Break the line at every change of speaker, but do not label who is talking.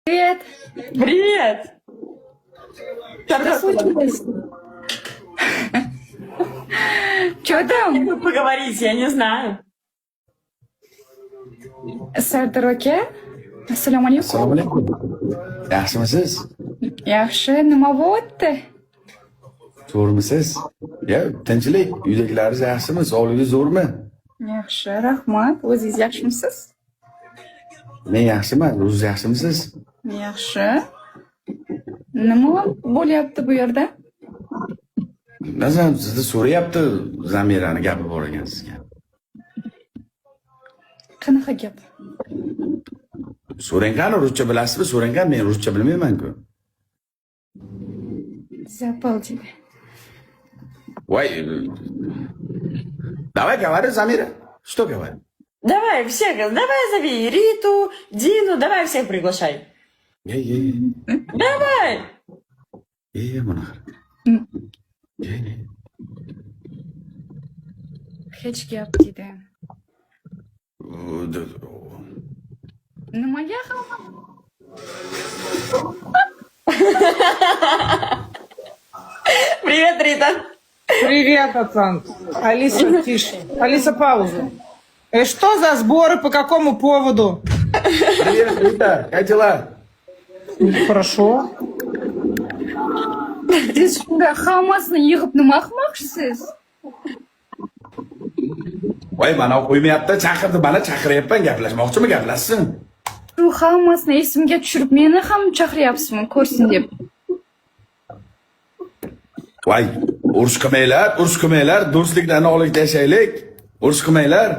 Привет.
Привет!
Что случилось? Что там?
Поговорить, я не знаю.
Sardar aka, assalomu alaykum.
Assalomu alaykum. Yaxshimisiz?
Yaxshi, nima bo'lyapti?
Zo'rmisiz? Ya, tinchlik. Uydagilaringiz yaxshimi? Sog'ligingiz zo'rmi?
Yaxshi, rahmat. O'zingiz yaxshimisiz?
Men yaxshiman. O'zingiz yaxshimisiz?
Yaxshi. Nima bo'lyapti bu yerda?
Nazam sizni so'rayapti, Zamirani gapi bor ekan sizga.
Qanaqa gap?
So'rang qani, ruscha bilasizmi? So'rang qani, men ruscha bilmayman-ku.
Zapaldiga.
Voy. Давай говори, Замира. Что говори?
Давай всех, давай зови Риту, Дину, давай всех приглашай.
Ye.
Давай!
Ye, mana qara. Ye.
Hech gap dedi. Nimaga hamma?
Привет, Рита!
Привет, пацан. Алиса, тише. Алиса, паузу. Что за сборы, по какому поводу?
Привет, Рита. Как дела?
Хорошо.
Siz shunda hammasini yig'ib nima qilmoqchisiz?
Voy, mana qo'ymayapti, chaqirdi, mana chaqiryapman, gaplashmoqchimi, gaplashsin.
Shu hammasini esimga tushirib meni ham chaqiryapsizmi, ko'rsin deb.
Voy, urush qilmanglar, do'stlikdan olib tashlaylik. Urush qilmanglar.